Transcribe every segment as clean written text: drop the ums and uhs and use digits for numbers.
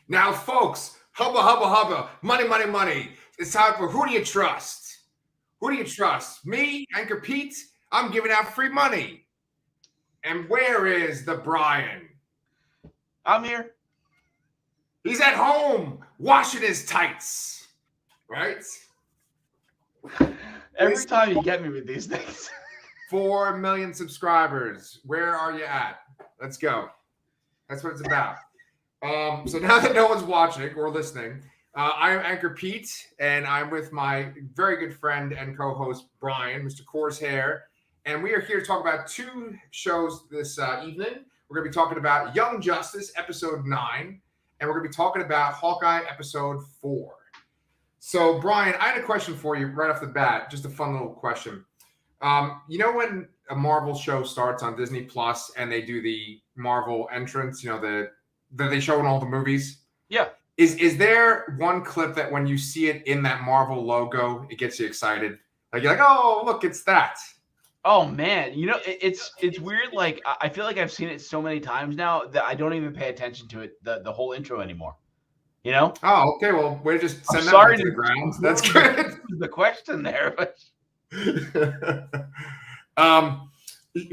Now, folks, hubba, hubba, hubba, money, money, money. It's time for Who Do You Trust? Who do you trust? Me, Anchor Pete? I'm giving out free money. And where is the Brian? I'm here. He's at home washing his tights. Right? Every time you get me with these things. 4 million subscribers. Where are you at? Let's go. That's what it's about. So now that no one's watching or listening, I'm Anchor Pete, and I'm with my very good friend and co-host Brian, Mr. Korra's Hair, and we are here to talk about two shows this evening. We're going to be talking about Young Justice, Episode 9, and we're going to be talking about Hawkeye, Episode 4. So, Brian, I had a question for you right off the bat, just a fun little question. You know when a Marvel show starts on Disney Plus and they do the Marvel entrance, that they show in all the movies? Yeah. Is there one clip that when you see it in that Marvel logo, it gets you excited? Like you're like, oh, look, it's that. Oh man, it's weird. Like I feel like I've seen it so many times now that I don't even pay attention to it, the whole intro anymore. Oh, okay. Well, we just send that to the ground. That's good. The question there, but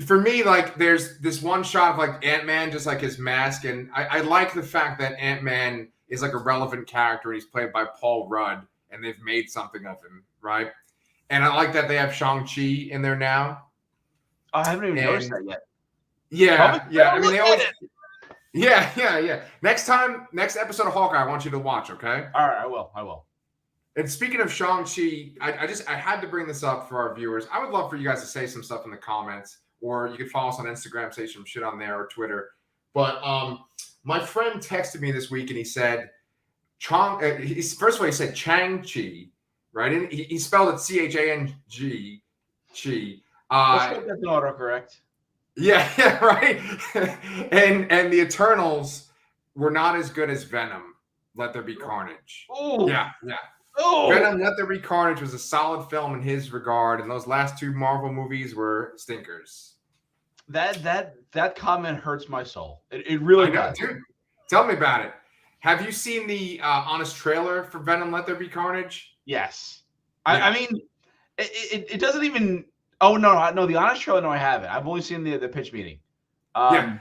for me, like there's this one shot of like Ant-Man, just like his mask, and I like the fact that Ant-Man is like a relevant character. He's played by Paul Rudd, and they've made something of him, right? And I like that they have Shang-Chi in there now. I haven't even noticed that yet. Yeah. I mean, they always. Yeah. Next episode of Hawkeye, I want you to watch, okay? All right, I will. And speaking of Shang-Chi, I had to bring this up for our viewers. I would love for you guys to say some stuff in the comments, or you could follow us on Instagram, say some shit on there, or Twitter. But my friend texted me this week, and he said, first of all, he said Chang-Chi, right? And he spelled it C-H-A-N-G, Chi. Let's get that autocorrect. Yeah, right. and the Eternals were not as good as Venom. Let There Be Carnage. Oh, yeah. Oh, Venom: Let There Be Carnage was a solid film in his regard, and those last two Marvel movies were stinkers. That comment hurts my soul. It really does. Dude, tell me about it. Have you seen the honest trailer for Venom: Let There Be Carnage? Yes. Yeah. I mean, it doesn't even. Oh no, the honest trailer. No, I haven't. I've only seen the pitch meeting. Yeah.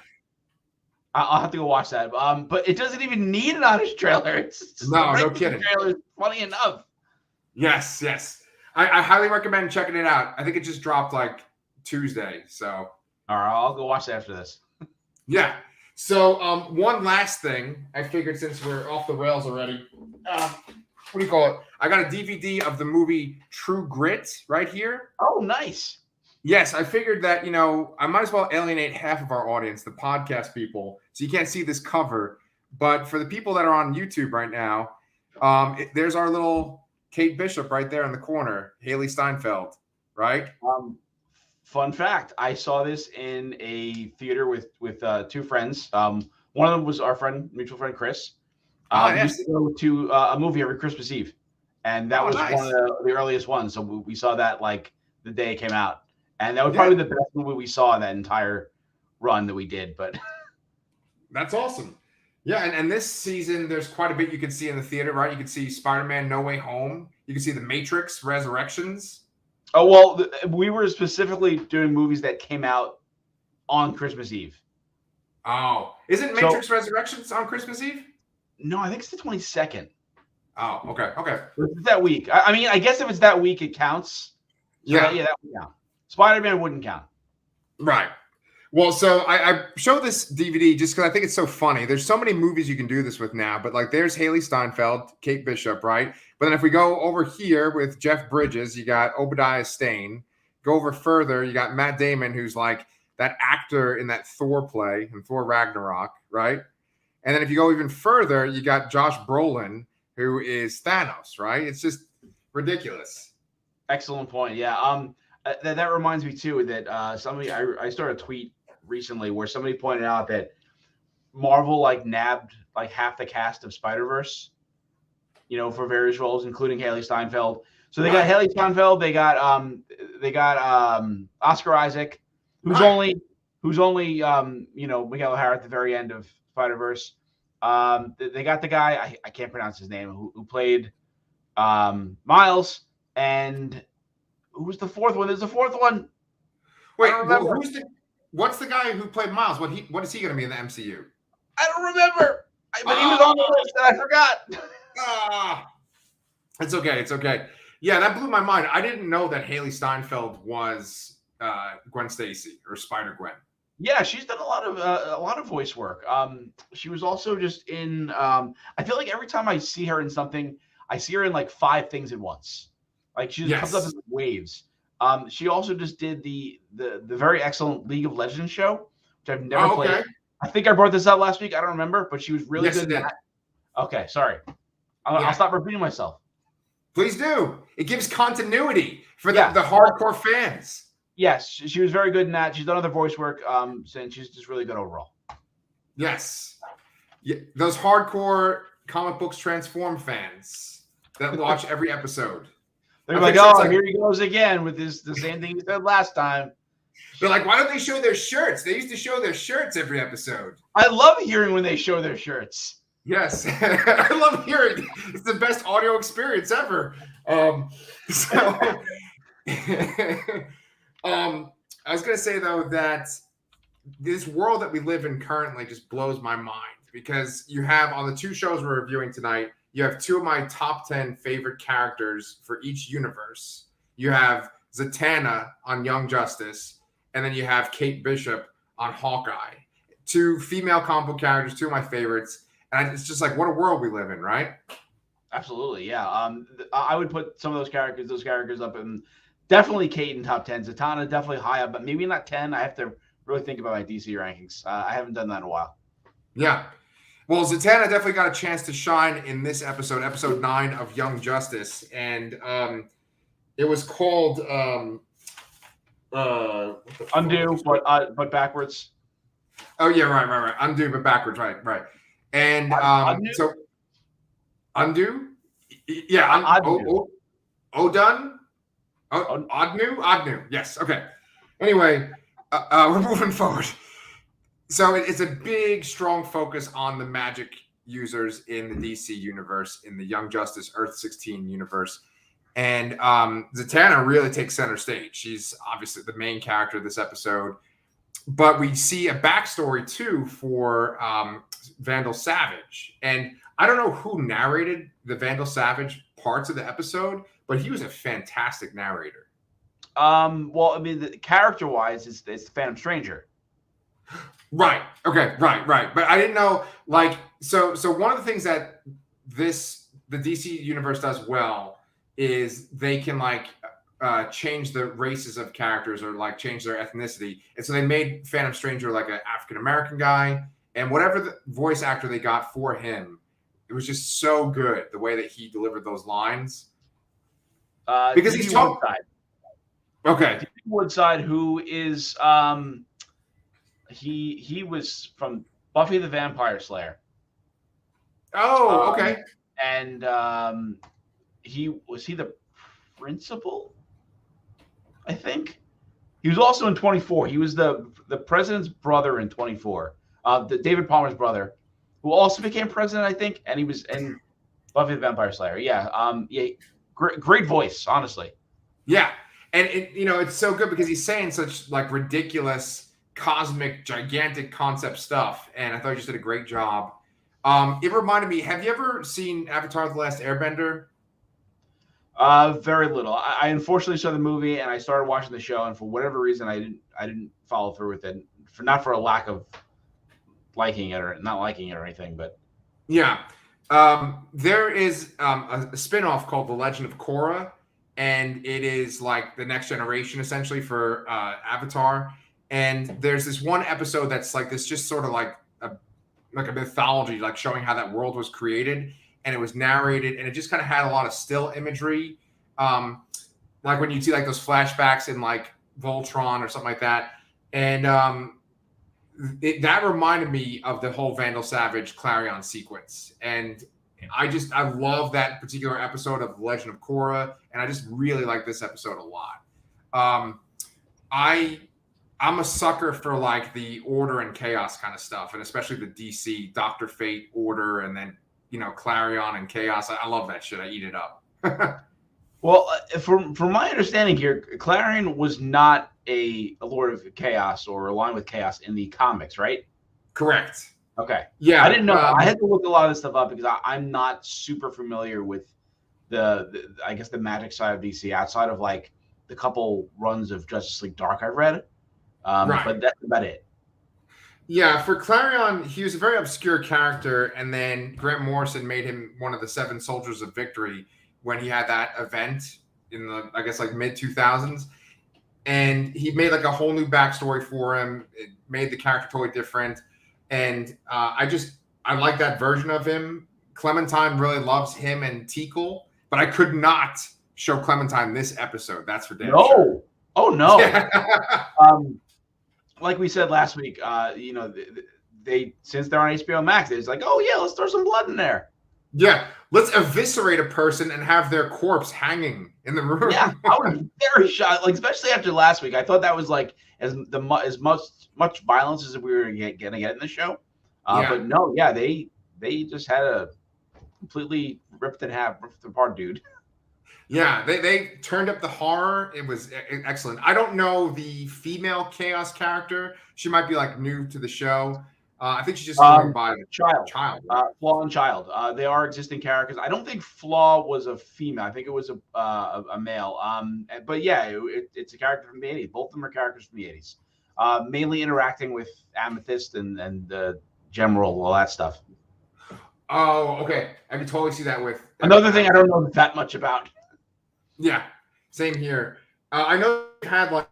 I'll have to go watch that. But it doesn't even need an honest trailer. No kidding. Trailer is funny enough. Yes. I highly recommend checking it out. I think it just dropped like Tuesday. So. All right, I'll go watch it after this. Yeah. So one last thing, I figured since we're off the rails already, what do you call it? I got a DVD of the movie True Grit right here. Oh, nice. Yes, I figured that, I might as well alienate half of our audience, the podcast people, so you can't see this cover. But for the people that are on YouTube right now, there's our little Kate Bishop right there in the corner, Haley Steinfeld, right? Fun fact, I saw this in a theater with two friends. One of them was our mutual friend, Chris. We used to go to a movie every Christmas Eve, and that was nice. One of the earliest ones. So we saw that like the day it came out. And that was probably the best movie we saw in that entire run that we did. But that's awesome. Yeah, and this season, there's quite a bit you can see in the theater, right? You can see Spider-Man No Way Home. You can see The Matrix Resurrections. Oh, well, we were specifically doing movies that came out on Christmas Eve. Oh. Isn't Matrix Resurrections on Christmas Eve? No, I think it's the 22nd. Oh, okay. It's that week. I mean, I guess if it's that week, it counts. So that would count. Spider-Man wouldn't count. Right. Well, so I show this DVD just because I think it's so funny. There's so many movies you can do this with now, but like there's Haley Steinfeld, Kate Bishop, right? But then if we go over here with Jeff Bridges, you got Obadiah Stane. Go over further, you got Matt Damon, who's like that actor in that Thor play, in Thor Ragnarok, right? And then if you go even further, you got Josh Brolin, who is Thanos, right? It's just ridiculous. Excellent point. Yeah. That reminds me too that I started a tweet recently where somebody pointed out that Marvel like nabbed like half the cast of Spider-Verse, for various roles, including Haley Steinfeld. So they got Haley Steinfeld, they got Oscar Isaac, who's only Miguel O'Hara at the very end of Spider-Verse. They got the guy I can't pronounce his name who played Miles, and who's the fourth one? There's a fourth one. Wait, what's the guy who played Miles? What is he going to be in the MCU? I don't remember. But he was on the list and I forgot. It's okay. It's okay. Yeah, that blew my mind. I didn't know that Haley Steinfeld was Gwen Stacy or Spider-Gwen. Yeah, she's done a lot of voice work. She was also just in. I feel like every time I see her in something, I see her in like 5 things at once. Like she just comes up in waves. She also just did the very excellent League of Legends show, which I've never played. Okay. I think I brought this up last week. I don't remember, but she was really good in that. Okay, sorry. I'll stop repeating myself. Please do. It gives continuity for the hardcore fans. Yes, she was very good in that. She's done other voice work, and she's just really good overall. Yes. Yeah, those hardcore comic books transform fans that watch every episode. They're like, oh, here he goes again with the same thing he said last time. They're like, why don't they show their shirts? They used to show their shirts every eepisode. I love hearing when they show their shirts. Yes, I love hearing. It's the best audio experience ever. I was going to say, though, that this world that we live in currently just blows my mind because you have on the 2 shows we're reviewing tonight, you have 2 of my top 10 favorite characters for each universe. You have Zatanna on Young Justice, and then you have Kate Bishop on Hawkeye. 2 female comic book characters, 2 of my favorites. And it's just like, what a world we live in, right? Absolutely, yeah. I would put some of those characters up in definitely Kate in top 10. Zatanna definitely high up, but maybe not 10. I have to really think about my DC rankings. I haven't done that in a while. Yeah. Well, Zatanna definitely got a chance to shine in this episode 9 of Young Justice. And it was called Undo, but backwards. Oh, yeah, right. Undo, but backwards, right. And so Undo? Yeah, Odnu? Odnu? Yes, okay. Anyway, we're moving forward. So it's a big, strong focus on the magic users in the DC universe, in the Young Justice Earth 16 universe. And Zatanna really takes center stage. She's obviously the main character of this episode. But we see a backstory, too, for Vandal Savage. And I don't know who narrated the Vandal Savage parts of the episode, but he was a fantastic narrator. Well, I mean, character-wise, it's Phantom Stranger. Right. Okay. Right. But I didn't know, like, so one of the things that the DC universe does well is they can, like, change the races of characters or like change their ethnicity. And so they made Phantom Stranger like an African-American guy, and whatever the voice actor they got for him, it was just so good the way that he delivered those lines. Because he's talking. Okay. Woodside, who is he was from Buffy the Vampire Slayer. Oh, okay. And he the principal? I think he was also in 24. He was the president's brother in 24. The David Palmer's brother, who also became president, I think, and he was in Buffy the Vampire Slayer. Yeah. Great voice, honestly. Yeah, and it's so good because he's saying such like ridiculous, cosmic, gigantic concept stuff, and I thought he just did a great job. It reminded me. Have you ever seen Avatar: The Last Airbender? Very little. I unfortunately saw the movie and I started watching the show, and for whatever reason, I didn't follow through with it. Not for a lack of liking it or not liking it or anything, but yeah. There is a spin-off called The Legend of Korra, and it is like the next generation essentially for Avatar. And there's this one episode that's like this, just sort of like a mythology, like showing how that world was created. And it was narrated, and it just kind of had a lot of still imagery. Like when you see like those flashbacks in like Voltron or something like that. And that reminded me of the whole Vandal Savage Clarion sequence. And I love that particular episode of Legend of Korra. And I just really like this episode a lot. I I'm a sucker for like the order and chaos kind of stuff, and especially the DC Doctor Fate order, and then Clarion and chaos. I love that shit. I eat it up. Well, from my understanding here, Clarion was not a Lord of Chaos or aligned with Chaos in the comics, right? Correct. Okay. Yeah, I didn't know. I had to look a lot of this stuff up because I'm not super familiar with the I guess the magic side of DC outside of like the couple runs of Justice League Dark I've read. Right. But that's about it. Yeah, for Clarion, he was a very obscure character, and then Grant Morrison made him one of the 7 Soldiers of Victory when he had that event in the, I guess, like mid-2000s. And he made like a whole new backstory for him. It made the character totally different. And I like that version of him. Clementine really loves him and Tikal, but I could not show Clementine this episode. That's for damn sure. Oh, no. Yeah. Like we said last week, they since they're on HBO Max, it's like, oh, yeah, let's throw some blood in there. Yeah, let's eviscerate a person and have their corpse hanging in the room. Yeah, I was very shocked. Like, especially after last week, I thought that was like as much violence as we were gonna get in the show. But no, yeah, they just had a completely ripped apart dude. Yeah, they turned up the horror. It was excellent. I don't know the female Chaos character. She might be like new to the show. I think she's just going by the Child. Right? Flaw and Child. They are existing characters. I don't think Flaw was a female. I think it was a male. But yeah, it's a character from the 80s. Both of them are characters from the 80s. Mainly interacting with Amethyst and the General, all that stuff. Oh, okay. I can totally see that with another thing I don't know that much about. Yeah, same here. I know it had like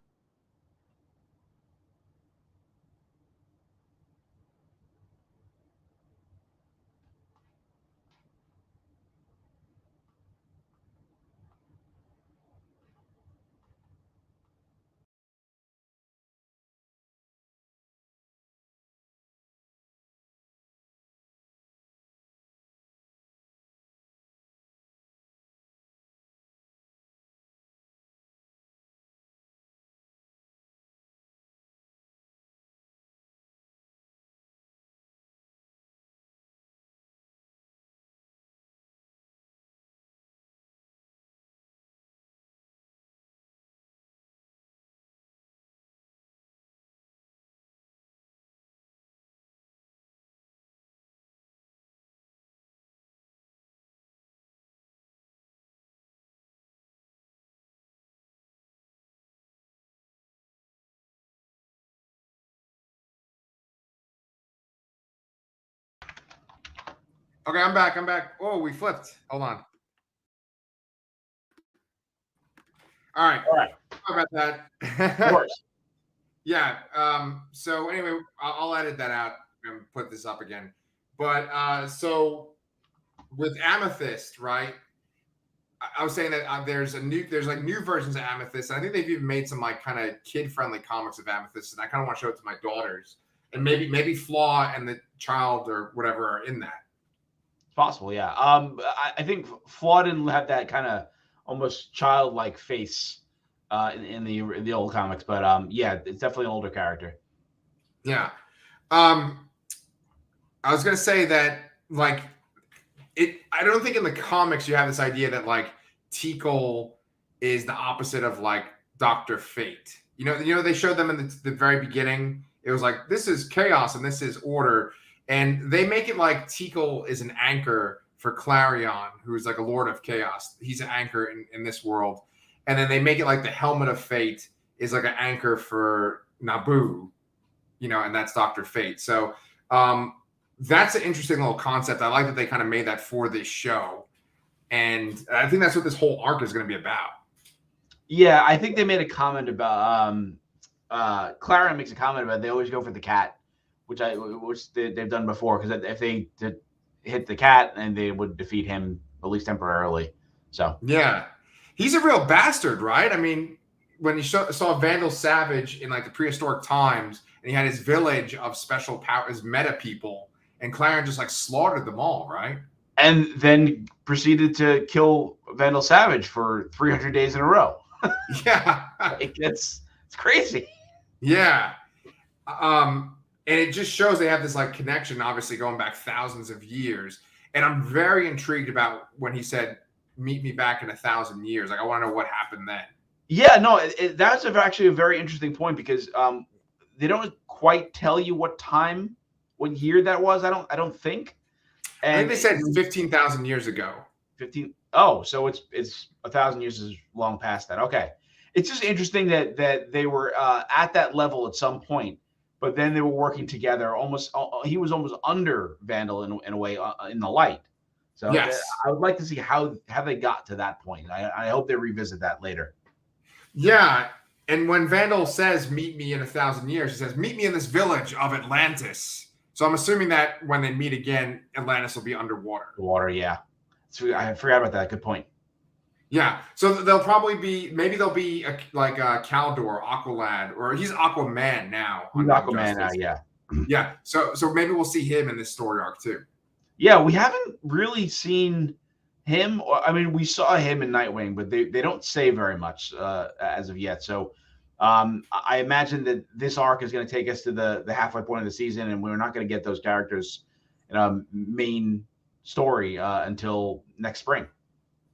Okay, I'm back. Oh, we flipped. Hold on. All right. Sorry about that. Of course. Yeah. So anyway, I'll edit that out and put this up again. But so with Amethyst, right? I was saying that there's like new versions of Amethyst. And I think they've even made some like kind of kid-friendly comics of Amethyst, and I kind of want to show it to my daughters. And maybe Flaw and the Child or whatever are in that. Possible, yeah. I think Flaw didn't have that kind of almost childlike face in the old comics, but yeah, it's definitely an older character. Yeah. I was gonna say that like I don't think in the comics you have this idea that like Tikal is the opposite of like Dr. Fate. You know they showed them in the very beginning. It was like this is chaos and this is order. And they make it like Tikal is an anchor for Clarion, who is like a Lord of Chaos. He's an anchor in this world. And then they make it like the Helmet of Fate is like an anchor for Naboo, and that's Dr. Fate. So that's an interesting little concept. I like that they kind of made that for this show. And I think that's what this whole arc is going to be about. Yeah, I think they made a comment about Clarion makes a comment about they always go for the cat. Which they've done before, because if they hit the cat, and they would defeat him at least temporarily. So yeah, he's a real bastard, right? I mean, when you saw Vandal Savage in like the prehistoric times, and he had his village of special powers, meta people, and Clarion just like slaughtered them all, right? And then proceeded to kill Vandal Savage for 300 days in a row. Yeah, it's crazy. Yeah. And it just shows they have this like connection, obviously going back thousands of years. And I'm very intrigued about when he said, "Meet me back in 1,000 years." Like, I want to know what happened then. Yeah, no, that's actually a very interesting point because they don't quite tell you what year that was. I don't think. I think And they said 15,000 years ago. 15. Oh, so it's 1,000 years is long past that. Okay, it's just interesting that they were at that level at some point, but then they were working together. Almost, he was almost under Vandal in a way in the light. So Yes. I would like to see how they got to that point. I hope they revisit that later. Yeah. And when Vandal says, "Meet me in 1,000 years," he says, "Meet me in this village of Atlantis." So I'm assuming that when they meet again, Atlantis will be underwater. The water, yeah. So I forgot about that. Good point. Yeah. So they'll probably be, maybe they'll be like Caldor, Aqualad, or he's Aquaman now. He's Aquaman now, yeah. Yeah. So maybe we'll see him in this story arc too. Yeah, we haven't really seen him. I mean, we saw him in Nightwing, but they don't say very much as of yet. So I imagine that this arc is going to take us to the halfway point of the season, and we're not going to get those characters in a main story until next spring.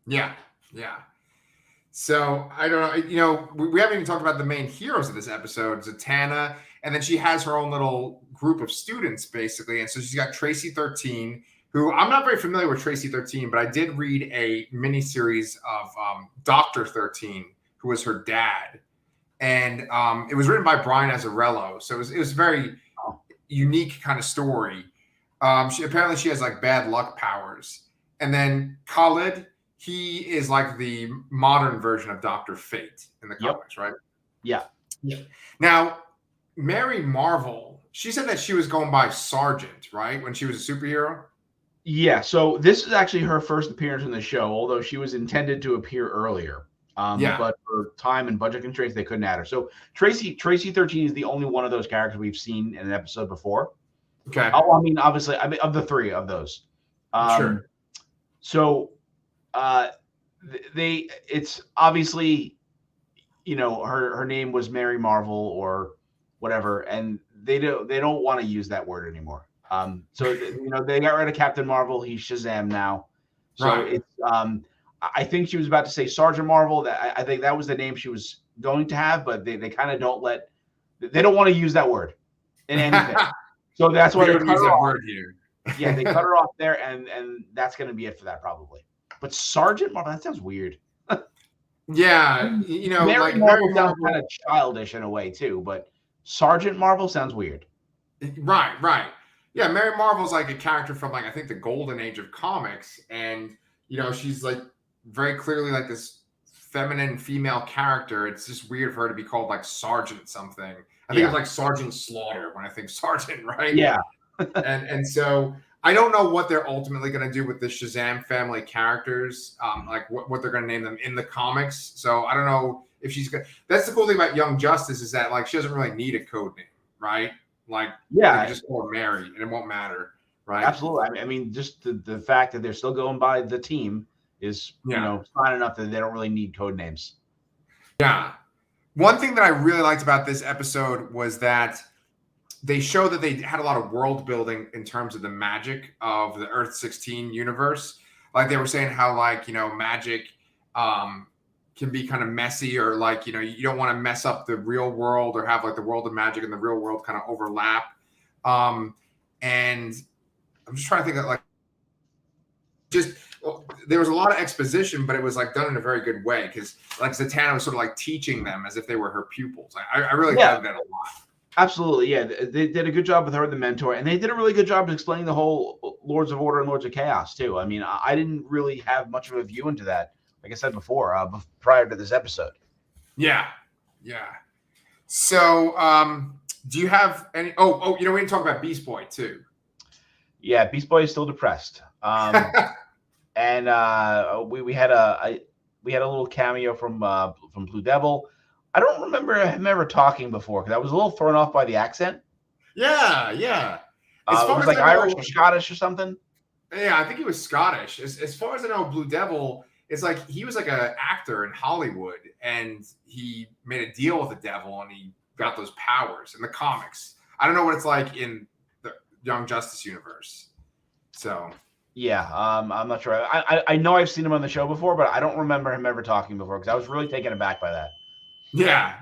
Yeah. Yeah. So I don't know. You know, we haven't even talked about the main heroes of this episode, Zatanna, and then she has her own little group of students, basically. And so she's got Tracy 13, who I'm not very familiar with Tracy 13, but I did read a miniseries of Dr. 13, who was her dad. And it was written by Brian Azzarello. So it was very unique kind of story. Apparently she has like bad luck powers. And then Khalid, he is like the modern version of Dr. Fate in the comics, right? Yeah. Now, Mary Marvel, she said that she was going by Sergeant, right? When she was a superhero? Yeah. So this is actually her first appearance in the show, although she was intended to appear earlier. But for time and budget constraints, they couldn't add her. So Tracy 13 is the only one of those characters we've seen in an episode before. Okay. I mean, obviously, of the three of those. Sure. So it's obviously, you know, her name was Mary Marvel or whatever, and they don't want to use that word anymore. So you know, they got rid of Captain Marvel. He's Shazam now. So Right. It's I think she was about to say Sergeant Marvel. That I think that was the name she was going to have, but they kind of they don't want to use that word in anything. So that's why they cut her off. Here. Yeah, they cut her off there, and that's going to be it for that probably. But Sergeant Marvel, that sounds weird. Yeah, you know, Mary like Marvel Mary sounds Marvel, kind of childish in a way too, but Sergeant Marvel sounds weird. right. Yeah, Mary Marvel's like a character from like I think the golden age of comics, and you know, she's like very clearly like this feminine female character. It's just weird for her to be called like Sergeant something. I think it's like Sergeant Slaughter when I think Sergeant, right? Yeah. and so I don't know what they're ultimately going to do with the Shazam family characters, like what they're going to name them in the comics. So I don't know if she's going. That's the cool thing about Young Justice is that like she doesn't really need a code name, right? Like yeah, just call her Mary and it won't matter, right? Absolutely. I mean, just the fact that they're still going by the team is you know fine enough that they don't really need code names. Yeah. One thing that I really liked about this episode was that they show that they had a lot of world building in terms of the magic of the Earth 16 universe. Like they were saying how like, you know, magic can be kind of messy or like, you know, you don't want to mess up the real world or have like the world of magic and the real world kind of overlap. And I'm just trying to think of like, there was a lot of exposition, but it was like done in a very good way because like Zatanna was sort of like teaching them as if they were her pupils. I really dug that a lot. Absolutely, yeah. They did a good job with her, the mentor, and they did a really good job of explaining the whole Lords of Order and Lords of Chaos too. I mean, I didn't really have much of a view into that, like I said before, prior to this episode. Yeah. So, do you have any? Oh, you know, we didn't talk about Beast Boy too. Yeah, Beast Boy is still depressed, and we had a little cameo from Blue Devil. I don't remember him ever talking before because I was a little thrown off by the accent. Yeah. As far as like I know, Irish or Scottish or something. Yeah, I think he was Scottish. As far as I know, Blue Devil, it's like he was like an actor in Hollywood and he made a deal with the devil and he got those powers in the comics. I don't know what it's like in the Young Justice universe. So yeah, I'm not sure. I know I've seen him on the show before, but I don't remember him ever talking before because I was really taken aback by that. Yeah,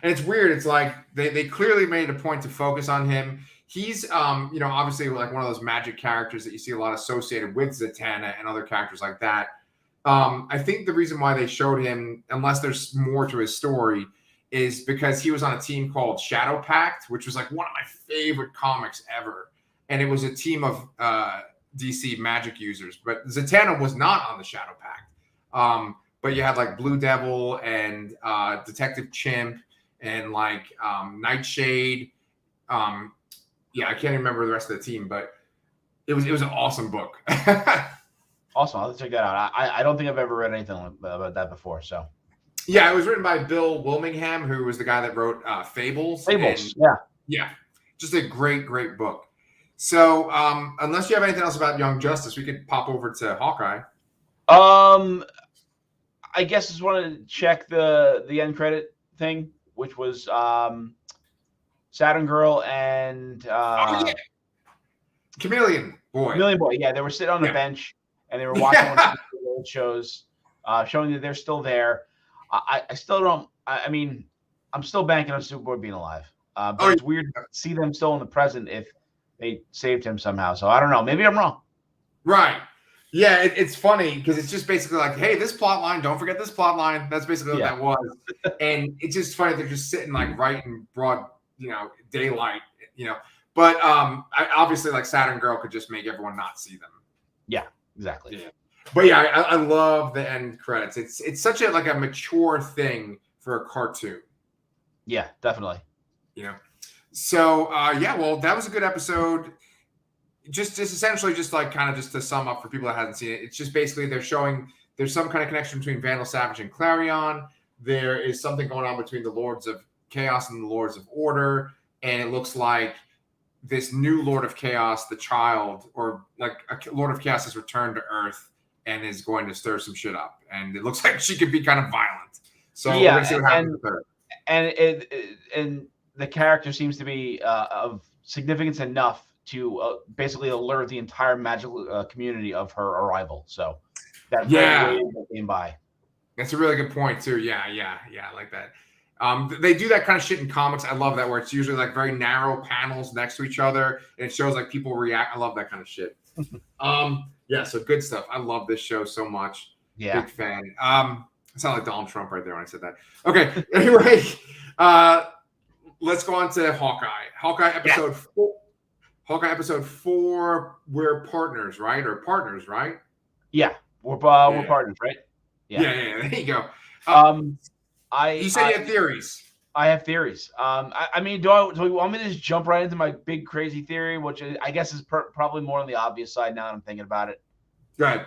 and it's weird. It's like they clearly made a point to focus on him. He's obviously like one of those magic characters that you see a lot associated with Zatanna and other characters like that. I think the reason why they showed him, unless there's more to his story, is because he was on a team called Shadow Pact, which was like one of my favorite comics ever. And it was a team of DC magic users, but Zatanna was not on the Shadow Pact. But you had like Blue Devil and Detective Chimp and like Nightshade. I can't remember the rest of the team, but it was an awesome book. Awesome, I'll have to check that out. I don't think I've ever read anything about that before. So yeah, it was written by Bill Wilmingham, who was the guy that wrote Fables. Fables, yeah, just a great book. So unless you have anything else about Young Justice, we could pop over to Hawkeye. I guess just wanted to check the end credit thing, which was Saturn Girl and Chameleon Boy. Yeah, they were sitting on the bench and they were watching one of the old shows, showing that they're still there. I still don't. I mean, I'm still banking on Superboy being alive. But it's weird to see them still in the present if they saved him somehow. So I don't know. Maybe I'm wrong. Right. Yeah, it's funny because it's just basically like, hey, this plot line, don't forget this plot line. That's basically what that was. And it's just funny they're just sitting like right in broad, daylight, But obviously like Saturn Girl could just make everyone not see them. Yeah, exactly. Yeah. But yeah, I love the end credits. It's such a mature thing for a cartoon. Yeah, definitely. So well, that was a good episode. Just essentially just like kind of just to sum up for people that hasn't seen it, it's just basically they're showing there's some kind of connection between Vandal Savage and Clarion. There is something going on between the Lords of Chaos and the Lords of Order, and it looks like this new Lord of Chaos, the child, or like a Lord of Chaos has returned to Earth and is going to stir some shit up, and it looks like she could be kind of violent. So we're gonna see what happens with her. And the character seems to be of significance enough to basically alert the entire magical community of her arrival. So that came by. That's a really good point too. Yeah, I like that. They do that kind of shit in comics. I love that, where it's usually like very narrow panels next to each other, and it shows like people react. I love that kind of shit. So good stuff. I love this show so much. Yeah, big fan. I sound like Donald Trump right there when I said that. Okay, anyway, let's go on to Hawkeye. Hawkeye episode 4. Hawkeye episode 4. We're partners, right? Or partners, right? Yeah, we're partners, right? Yeah. There you go. You said you had theories. I have theories. I mean, do you want me to just jump right into my big crazy theory, which I guess is probably more on the obvious side now that I'm thinking about it? Go ahead.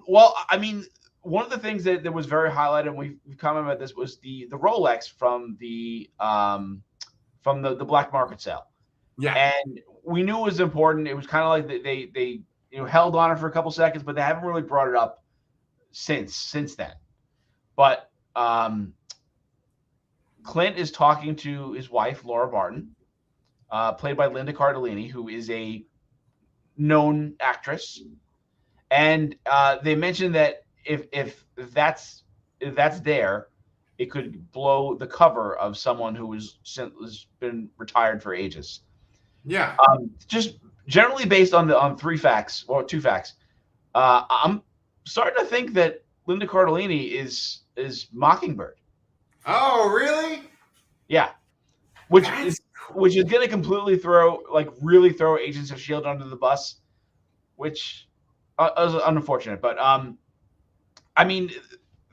Well, I mean, one of the things that was very highlighted, and we've commented about this, was the Rolex from the black market sale. Yeah, and we knew it was important. It was kind of like they held on it for a couple seconds, but they haven't really brought it up since then. But Clint is talking to his wife, Laura Barton, played by Linda Cardellini, who is a known actress, and they mentioned that if that's there, it could blow the cover of someone who has been retired for ages. Yeah. Just generally based on 3 facts or 2 facts, I'm starting to think that Linda Cardellini is Mockingbird. Oh, really? Yeah. Which is going to completely throw Agents of S.H.I.E.L.D. under the bus, which is unfortunate. But I mean,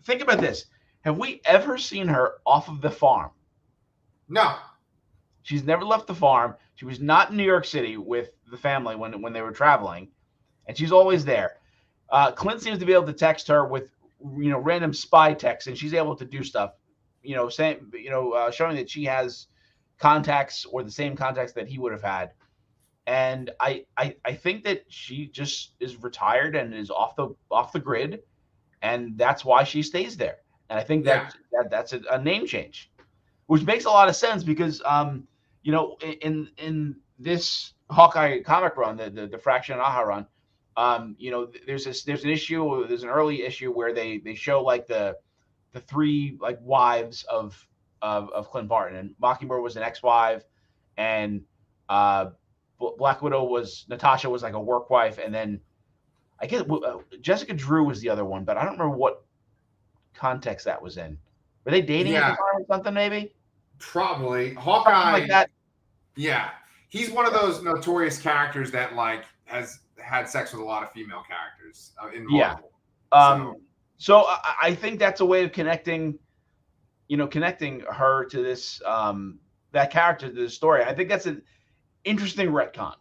think about this. Have we ever seen her off of the farm? No. She's never left the farm. She was not in New York City with the family when they were traveling, and she's always there. Clint seems to be able to text her with random spy texts, and she's able to do stuff, showing that she has contacts or the same contacts that he would have had. And I think that she just is retired and is off the grid, and that's why she stays there. And I think that's a name change, which makes a lot of sense because in this Hawkeye comic run, the Fraction Aha run, there's an issue, there's an early issue where they show like the three like wives of Clint Barton, and Mockingbird was an ex-wife, and Black Widow Natasha was like a work wife, and then I guess Jessica Drew was the other one, but I don't remember what context that was in. Were they dating at the time or something? Maybe. Probably Hawkeye, something like that. Yeah, he's one of those notorious characters that like has had sex with a lot of female characters in Marvel. Yeah. So I think that's a way of connecting her to this that character to the story. I think that's an interesting retcon.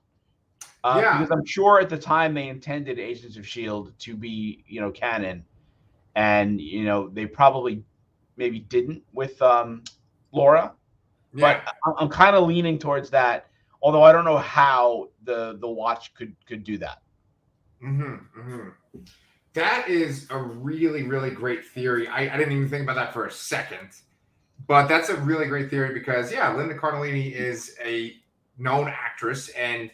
Because I'm sure at the time they intended Agents of S.H.I.E.L.D. to be, canon, and they probably maybe didn't with Laura. Yeah. But I'm kind of leaning towards that, although I don't know how the Watch could do that. That is a really, really great theory. I didn't even think about that for a second, but that's a really great theory because Linda Cardellini is a known actress, and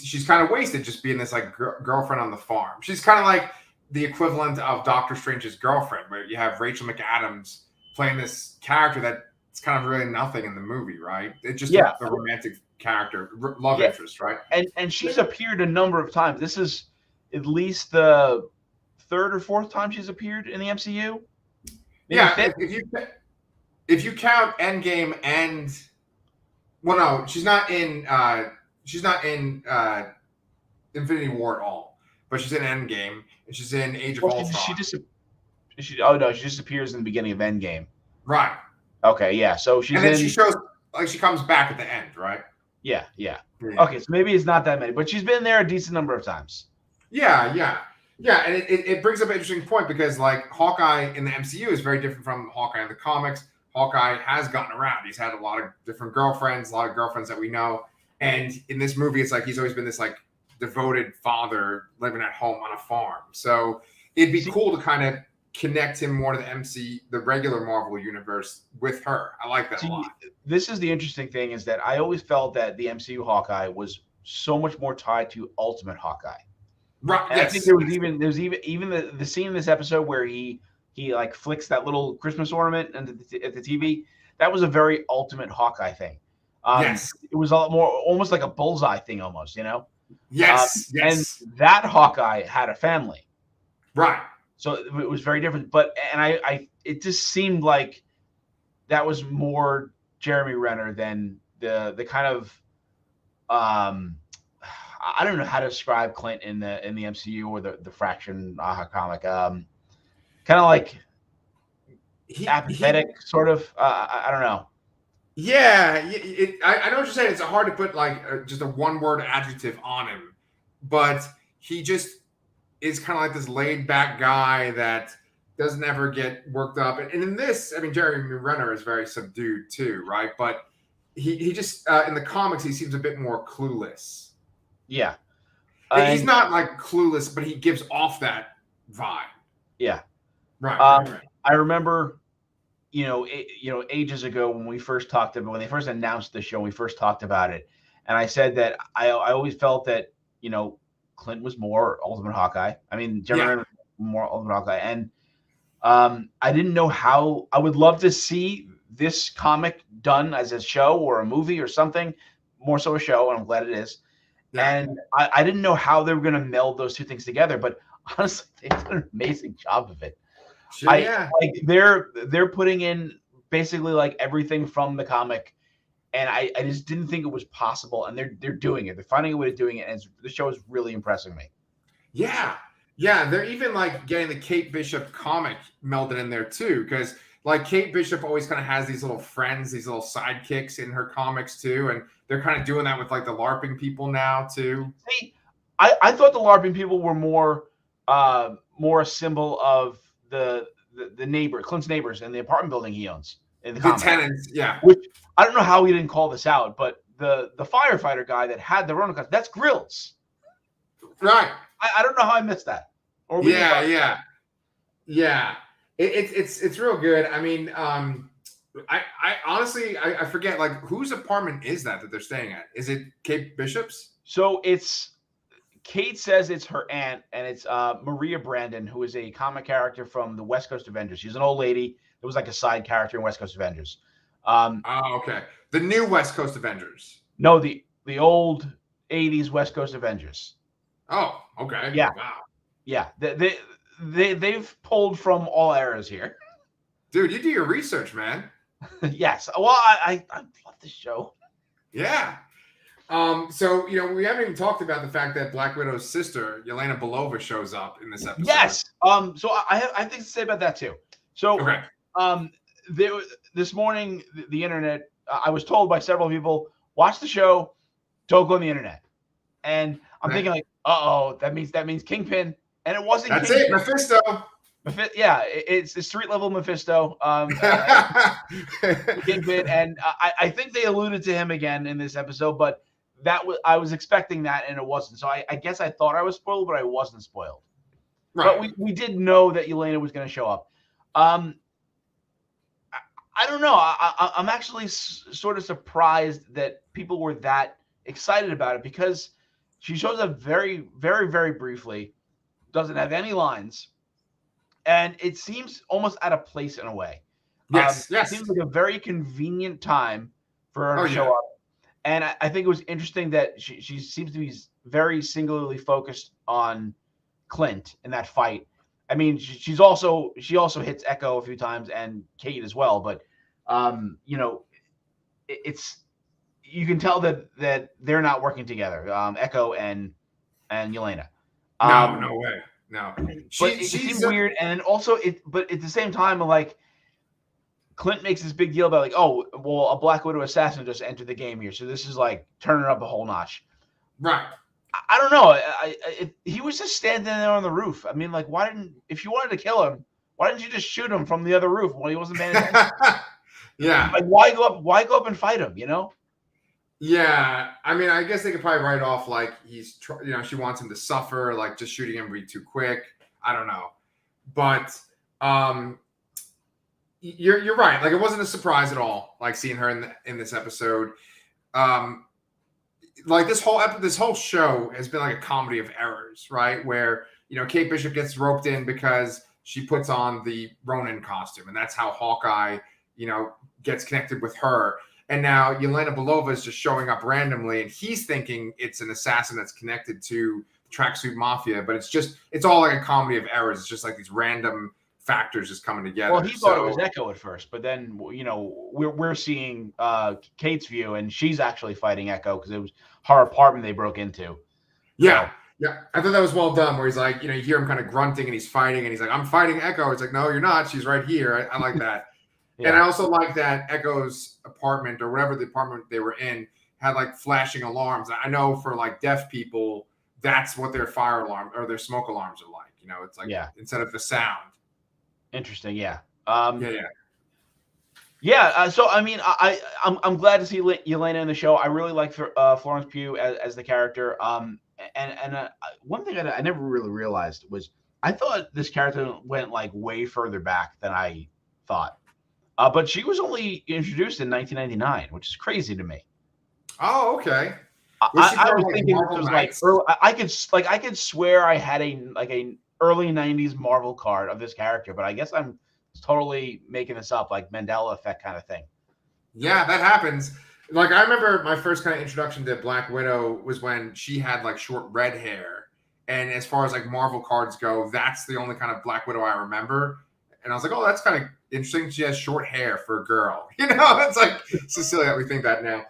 she's kind of wasted just being this like girlfriend on the farm. She's kind of like the equivalent of Doctor Strange's girlfriend, where you have Rachel McAdams playing this character that's kind of really nothing in the movie, right? It's just a romantic character, love interest, right? And she's appeared a number of times. This is at least the third or fourth time she's appeared in the MCU. Maybe if you count Endgame and she's not in Infinity War at all, but she's in Endgame and she's in Age of Ultron. She just appears in the beginning of Endgame. Right. Okay, yeah. So she shows like she comes back at the end, right? Yeah. Okay, so maybe it's not that many, but she's been there a decent number of times. Yeah, and it brings up an interesting point because like Hawkeye in the MCU is very different from Hawkeye in the comics. Hawkeye has gotten around. He's had a lot of different girlfriends, a lot of girlfriends that we know. And in this movie, it's like he's always been this like devoted father living at home on a farm. So it'd be cool to kind of connect him more to the regular Marvel universe with her. I like that a lot. This is the interesting thing is that I always felt that the MCU Hawkeye was so much more tied to Ultimate Hawkeye. Right. And I think there's even the scene in this episode where he like flicks that little Christmas ornament at the TV. That was a very Ultimate Hawkeye thing. Yes. It was a lot more almost like a bullseye thing almost, Yes. And that Hawkeye had a family. Right. So it was very different. But it just seemed like that was more Jeremy Renner than the kind of I don't know how to describe Clint in the MCU or the Fraction Aha comic. Kind of like apathetic, sort of. I don't know. Yeah, I know what you're saying. It's hard to put like just a one-word adjective on him, but he just is kind of like this laid-back guy that doesn't ever get worked up. And in this, I mean, Jeremy Renner is very subdued too, right? But he just in the comics he seems a bit more clueless. Yeah, he's not like clueless, but he gives off that vibe. Yeah, right. I remember, ages ago when we first talked about when they first announced the show, we first talked about it, and I said that I always felt that Clint was more Ultimate Hawkeye. I mean, Jeremy Renner was more Ultimate Hawkeye, and I didn't know how. I would love to see this comic done as a show or a movie or something, more so a show, and I'm glad it is. Yeah. And I didn't know how they were going to meld those two things together, but honestly, they did an amazing job of it. Sure, yeah. They're putting in basically like everything from the comic, and I just didn't think it was possible, and they're doing it. They're finding a way of doing it, and the show is really impressing me. Yeah, they're even like getting the Kate Bishop comic melded in there too, because like Kate Bishop always kind of has these little friends, these little sidekicks in her comics too, and they're kind of doing that with like the LARPing people now too. See, I thought the LARPing people were more a symbol of the neighbor, Clint's neighbors, and the apartment building he owns in the tenants, yeah. Which I don't know how we didn't call this out, but the firefighter guy that had the Rona, that's Grills, right? I don't know how I missed that. Or yeah. It's real good. I mean, I honestly I forget, like, whose apartment is that they're staying at? Is it Kate Bishop's? So it's Kate says it's her aunt, and it's Maria Brandon, who is a comic character from the West Coast Avengers. She's an old lady. It was like a side character in West Coast Avengers. Oh, okay. The new West Coast Avengers. No, the old '80s West Coast Avengers. Oh, okay. Yeah, Wow. yeah. They've pulled from all eras here. Dude, you do your research, man. Yes. Well, I love this show. Yeah. So we haven't even talked about the fact that Black Widow's sister, Yelena Belova, shows up in this episode. Yes. So I have things to say about that too. So okay. This morning, the internet, I was told by several people, watch the show, don't go on the internet. And I'm thinking like, that means Kingpin. And it wasn't That's Kingpin. it, Mephisto. Yeah, it's the street level Mephisto. Kingpin, and I think they alluded to him again in this episode, but I was expecting that, and it wasn't. So I guess I thought I was spoiled, but I wasn't spoiled. Right. But we did know that Yelena was going to show up. I don't know. I'm actually sort of surprised that people were that excited about it, because she shows up very, very, very briefly, doesn't have any lines, and it seems almost out of place in a way. Yes. It seems like a very convenient time for her to show up. And I think it was interesting that she seems to be very singularly focused on Clint in that fight. I mean, she also hits Echo a few times and Kate as well, but it's you can tell that they're not working together. Echo and Yelena. No way. No. But it seems weird, and also but at the same time, like, Clint makes this big deal about like, oh, well, a Black Widow assassin just entered the game here, so this is like turning up a whole notch. Right. I don't know. He was just standing there on the roof. I mean, like, if you wanted to kill him, why didn't you just shoot him from the other roof when he wasn't paying attention? Yeah. Like, why go up and fight him? Yeah. I mean, I guess they could probably write off like she wants him to suffer, like just shooting him would be too quick. I don't know, but you're right. Like, it wasn't a surprise at all. Like, seeing her in this episode. Like, this whole show has been like a comedy of errors, right? Where Kate Bishop gets roped in because she puts on the Ronin costume, and that's how Hawkeye gets connected with her. And now Yelena Belova is just showing up randomly, and he's thinking it's an assassin that's connected to Tracksuit Mafia, but it's all like a comedy of errors. It's just like these random factors just coming together. Well, he thought it was Echo at first, but then we're seeing Kate's view, and she's actually fighting Echo because it was her apartment they broke into. Yeah. Yeah, I thought that was well done. Where he's like, you hear him kind of grunting, and he's fighting, and he's like, "I'm fighting Echo." It's like, "No, you're not. She's right here." I like that. Yeah. And I also like that Echo's apartment, or whatever the apartment they were in, had like flashing alarms. I know for like deaf people, that's what their fire alarm or their smoke alarms are like. It's like instead of the sound. Interesting, yeah. So I mean, I'm glad to see Yelena in the show. I really like Florence Pugh as the character. And one thing I never really realized was I thought this character went like way further back than I thought. But she was only introduced in 1999, which is crazy to me. Oh, okay. I was thinking it was like I could swear I had a early 90s Marvel card of this character, but I guess I'm totally making this up, like Mandela effect kind of thing. Yeah, that happens. Like, I remember my first kind of introduction to Black Widow was when she had like short red hair. And as far as like Marvel cards go, that's the only kind of Black Widow I remember. And I was like, oh, that's kind of interesting. She has short hair for a girl. It's like so silly that we think that now.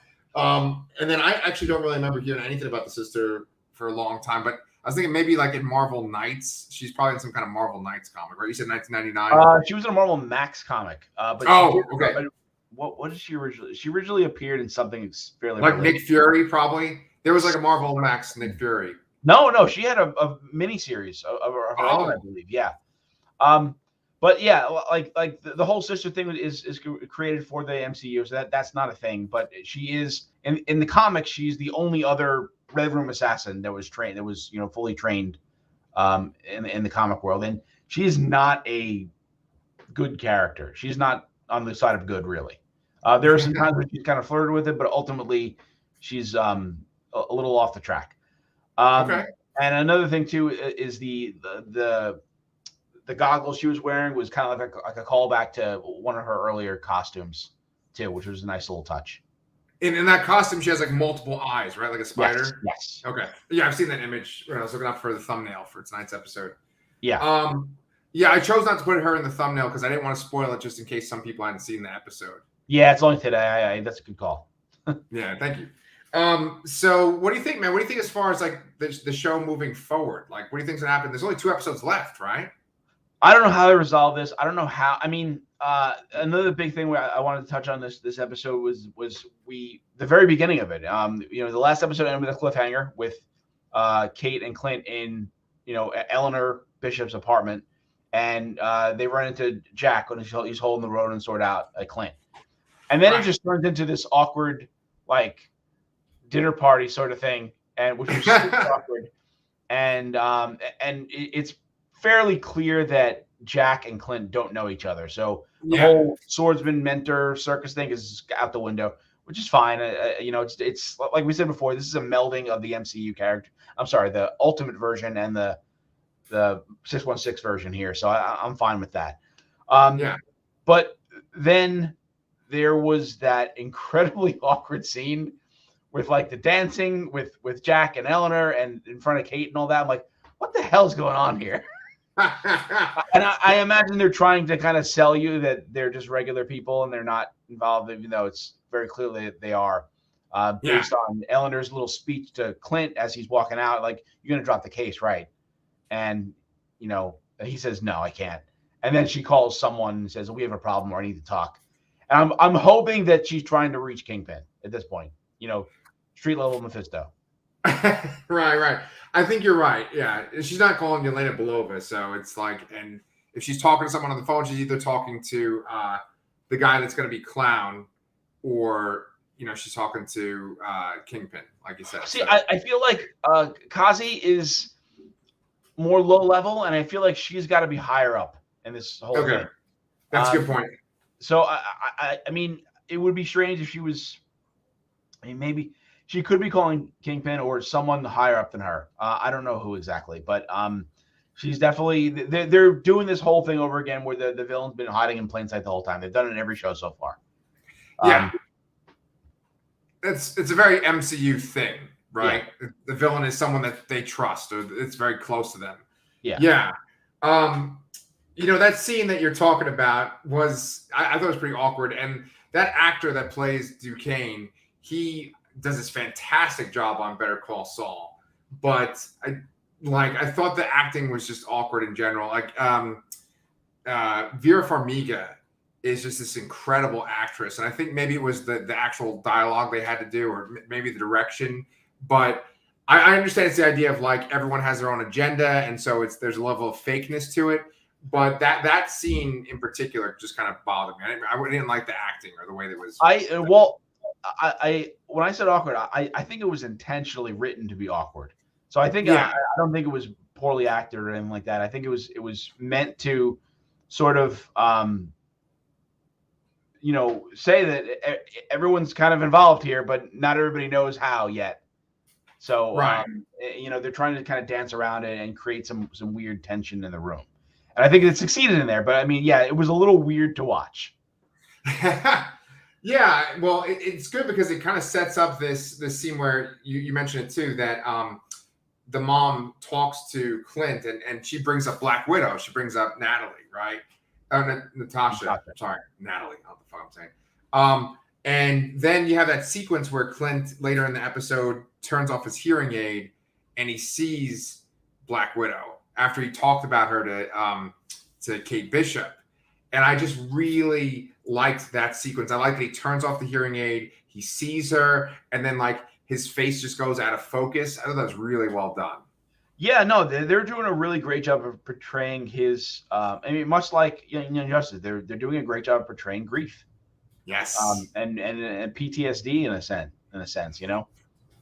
And then I actually don't really remember hearing anything about the sister for a long time. But I was thinking maybe like in Marvel Knights. She's probably in some kind of Marvel Knights comic, right? You said 1999? She was in a Marvel Max comic. Okay. What did she originally? She originally appeared in something fairly like related. Nick Fury, probably. There was like a Marvel Max Nick Fury. No, she had a mini series of her own, I believe. Yeah. But yeah, like the whole sister thing is created for the MCU, so that's not a thing. But she is in the comics. She's the only other Red Room assassin that was trained, fully trained, in the comic world, and she is not a good character. She's not on the side of good, really. There are some times where she's kind of flirted with it, but ultimately she's a little off the track. Okay. And another thing too is the goggles she was wearing was kind of like a callback to one of her earlier costumes too, which was a nice little touch. In that costume, she has like multiple eyes, right? Like a spider. Yes. Okay. Yeah, I've seen that image when I was looking up for the thumbnail for tonight's episode. Yeah. Yeah, I chose not to put her in the thumbnail because I didn't want to spoil it just in case some people hadn't seen the episode. Yeah, it's only today. That's a good call. Yeah, thank you. So what do you think, man? What do you think as far as like the show moving forward? Like, what do you think's gonna happen? There's only 2 episodes left, right? I don't know how they resolve this. I don't know how. I mean, another big thing where I wanted to touch on this episode was the very beginning of it. The last episode ended with a cliffhanger with Kate and Clint in Eleanor Bishop's apartment, and they run into Jack when he's holding the rodent sword out at Clint, and then it just turns into this awkward like dinner party sort of thing, and which was super awkward, and it's fairly clear that Jack and Clint don't know each other. So the whole swordsman mentor circus thing is out the window, which is fine. It's like we said before, this is a melding of the MCU character. I'm sorry, the Ultimate version and the 616 version here. So I'm fine with that. But then there was that incredibly awkward scene with like the dancing with Jack and Eleanor and in front of Kate and all that. I'm like, what the hell's going on here? And I imagine they're trying to kind of sell you that they're just regular people and they're not involved, even though it's very clearly that they are. Based on Eleanor's little speech to Clint as he's walking out, like, you're going to drop the case, right? And, he says, no, I can't. And then she calls someone and says, we have a problem or I need to talk. And I'm hoping that she's trying to reach Kingpin at this point, street level Mephisto. Right. I think you're right. Yeah. She's not calling Yelena Belova. So it's like, and if she's talking to someone on the phone, she's either talking to the guy that's going to be Clown or, she's talking to Kingpin, like you said. See, so. I feel like Kazi is more low level, and I feel like she's got to be higher up in this whole thing. That's a good point. So, I mean, it would be strange if she was, maybe she could be calling Kingpin or someone higher up than her. I don't know who exactly, but she's definitely, they're doing this whole thing over again where the villain's been hiding in plain sight the whole time. They've done it in every show so far. It's a very MCU thing, right? Yeah. The villain is someone that they trust or it's very close to them. Yeah. That scene that you're talking about was, I thought it was pretty awkward. And that actor that plays Duquesne, he does this fantastic job on Better Call Saul. But I thought the acting was just awkward in general. Like Vera Farmiga is just this incredible actress. And I think maybe it was the actual dialogue they had to do or maybe the direction. But I understand it's the idea of like everyone has their own agenda. And so there's a level of fakeness to it. But that scene in particular just kind of bothered me. I didn't like the acting or the way that was. When I said awkward, I think it was intentionally written to be awkward. So I think I don't think it was poorly acted or anything like that. I think it was meant to sort of say that everyone's kind of involved here, but not everybody knows how yet. So they're trying to kind of dance around it and create some weird tension in the room. And I think it succeeded in there, but I mean, it was a little weird to watch. Yeah, well, it's good because it kind of sets up this scene where you mentioned it too, that the mom talks to Clint and she brings up Black Widow. She brings up Natalie, right? Natasha. Sorry, Natalie. Not the fuck I'm saying. And then you have that sequence where Clint later in the episode turns off his hearing aid and he sees Black Widow after he talked about her to Kate Bishop. And I just really liked that sequence. I like that he turns off the hearing aid, he sees her, and then like his face just goes out of focus. I thought that was really well done. Yeah, no, they're doing a really great job of portraying his. Much like Justice, they're doing a great job of portraying grief. Yes. And PTSD in a sense,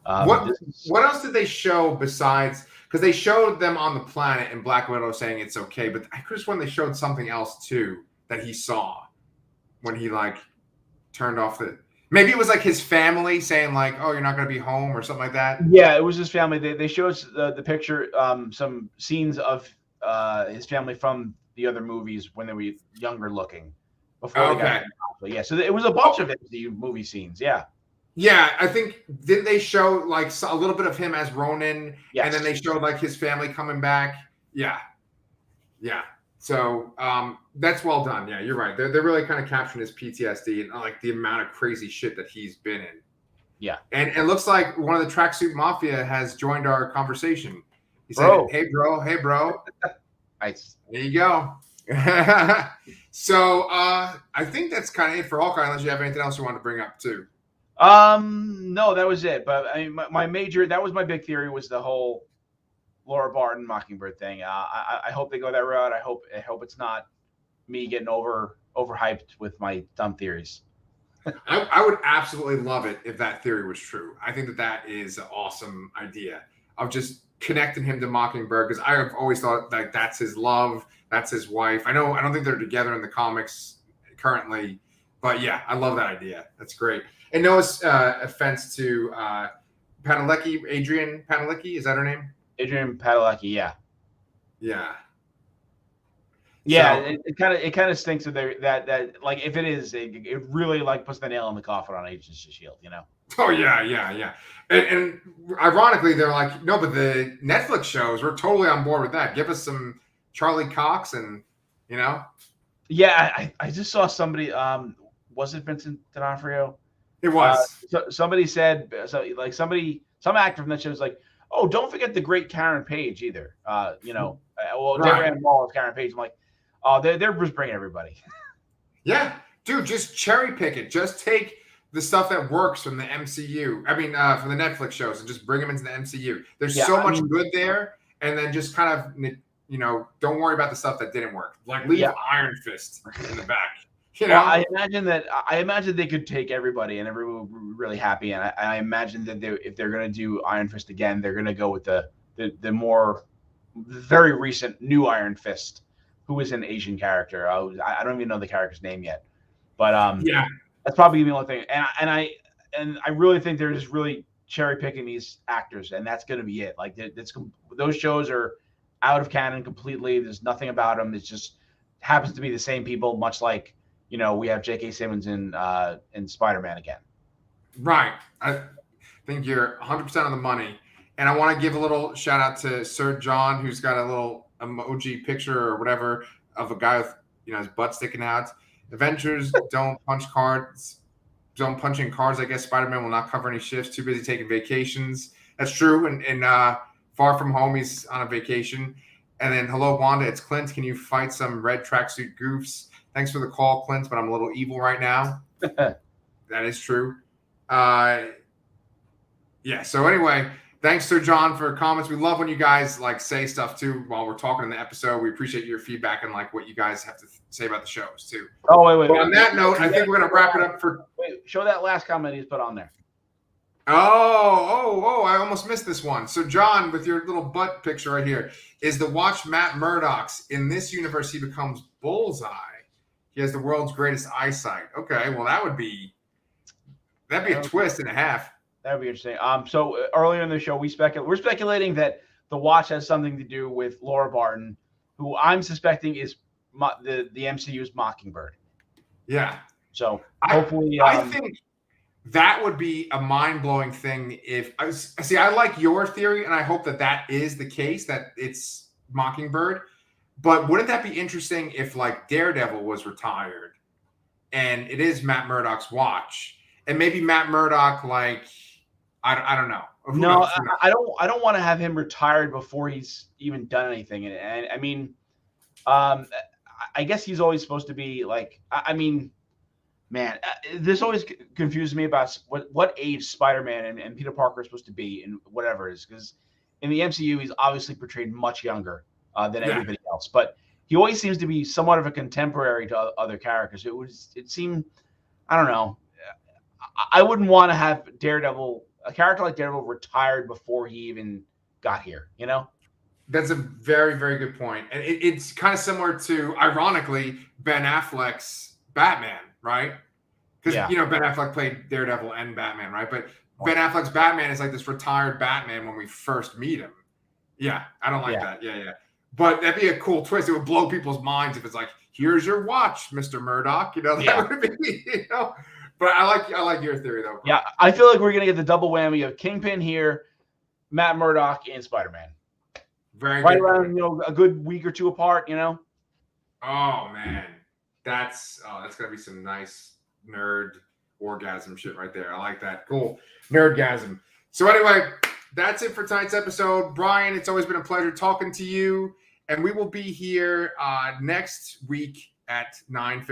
What else did they show besides? Because they showed them on the planet and Black Widow saying it's okay, but I could have sworn they showed something else too that he saw. when he like turned off the. Maybe it was like his family saying like, "Oh, you're not going to be home" or something like that. Yeah, it was his family. They showed us the picture, some scenes of his family from the other movies when they were younger looking, before they got. But yeah, so it was a bunch of MCU movie scenes. Yeah. Yeah, I think didn't they show like a little bit of him as Ronin, Yes. and then they showed like his family coming back. Yeah. So that's well done. Yeah, you're right. They're really kind of capturing his PTSD and like the amount of crazy shit that he's been in. Yeah. And it looks like one of the Tracksuit Mafia has joined our conversation. He said, Hey, bro. Nice. There you go. So I think that's kind of it for Hawkeye, unless you have anything else you want to bring up too. No, that was it. But I mean, that was my big theory, was the whole Laura Barton Mockingbird thing. I hope they go that route. I hope it's not me getting overhyped with my dumb theories. I would absolutely love it if that theory was true. I think that is an awesome idea of just connecting him to Mockingbird, because I have always thought like that's his love, that's his wife. I don't think they're together in the comics currently, but yeah, I love that idea. That's great. And no offense to Padalecki, Adrian Padalecki, is that her name? Adrian Padalecki, yeah. Yeah. Yeah, so, it kind of stinks that like if it is, it really like puts the nail in the coffin on Agents of S.H.I.E.L.D., you know? Oh yeah. And ironically, they're like, no, but the Netflix shows, we're totally on board with that. Give us some Charlie Cox and, you know? Yeah, I just saw somebody, was it Vincent D'Onofrio? It was. Somebody said, some actor from that show was like, oh, don't forget the great Karen Page either. You know, well, right. They ran Mall with Karen Page. I'm like, oh, they're just bringing everybody. Yeah, dude, just cherry pick it. Just take the stuff that works from the MCU. I mean, from the Netflix shows, and just bring them into the MCU. There's so much good there, and then just kind of, you know, don't worry about the stuff that didn't work. Like leave Iron Fist in the back. You know, well, I imagine they could take everybody, and everyone would be really happy. And I imagine that if they're going to do Iron Fist again, they're going to go with the more very recent new Iron Fist, who is an Asian character. I don't even know the character's name yet, but yeah, that's probably the only thing. And I really think they're just really cherry picking these actors, and that's going to be it. Like those shows are out of canon completely. There's nothing about them. It just happens to be the same people, much like, you know, we have J.K. Simmons in Spider-Man again. Right. I think you're 100% on the money. And I want to give a little shout out to Sir John, who's got a little emoji picture or whatever of a guy with, you know, his butt sticking out. Avengers don't punch in cards. I guess Spider-Man will not cover any shifts. Too busy taking vacations. That's true. And Far From Home, he's on a vacation. And then, hello, Wanda. It's Clint. Can you fight some red tracksuit goofs? Thanks for the call, Clint, but I'm a little evil right now. That is true. Yeah. So anyway, thanks to John for comments. We love when you guys like say stuff too while we're talking in the episode. We appreciate your feedback and like what you guys have to say about the shows too. Oh, wait. On that note, I think we're gonna wrap it up for. Wait, show that last comment he's put on there. Oh! I almost missed this one. So, John, with your little butt picture right here, is the watch Matt Murdock's. In this universe, he becomes Bullseye. He has the world's greatest eyesight. Okay, well, that'd be a twist and a half. That would be interesting. So earlier in the show, we're speculating that the watch has something to do with Laura Barton, who I'm suspecting is the MCU's Mockingbird. Yeah. So hopefully, I think that would be a mind-blowing thing. If I like your theory, and I hope that is the case, that it's Mockingbird. But wouldn't that be interesting if like Daredevil was retired and it is Matt Murdock's watch, and maybe Matt Murdock, like, I don't know. Who knows? I don't want to have him retired before he's even done anything. And I mean, I guess he's always supposed to be like, I mean, man, this always confuses me about what age Spider-Man and Peter Parker are supposed to be and whatever it is, because in the MCU, he's obviously portrayed much younger than everybody else, but he always seems to be somewhat of a contemporary to other characters. It seemed, I don't know. I wouldn't want to have a character like Daredevil retired before he even got here, you know? That's a very, very good point. And it's kind of similar to, ironically, Ben Affleck's Batman. right? Because Ben Affleck played Daredevil and Batman, right? But Ben Affleck's Batman is like this retired Batman when we first meet him. Yeah, I don't like that. Yeah. But that'd be a cool twist. It would blow people's minds if it's like, here's your watch, Mr. Murdoch. That would be, But I like your theory though. Bro. Yeah, I feel like we're gonna get the double whammy of Kingpin here, Matt Murdock, and Spider-Man. Very right good. Around a good week or two apart. Oh man, that's gonna be some nice nerd orgasm shit right there. I like that. Cool, nerdgasm. So anyway, that's it for tonight's episode. Brian, it's always been a pleasure talking to you, and we will be here next week at 9:15.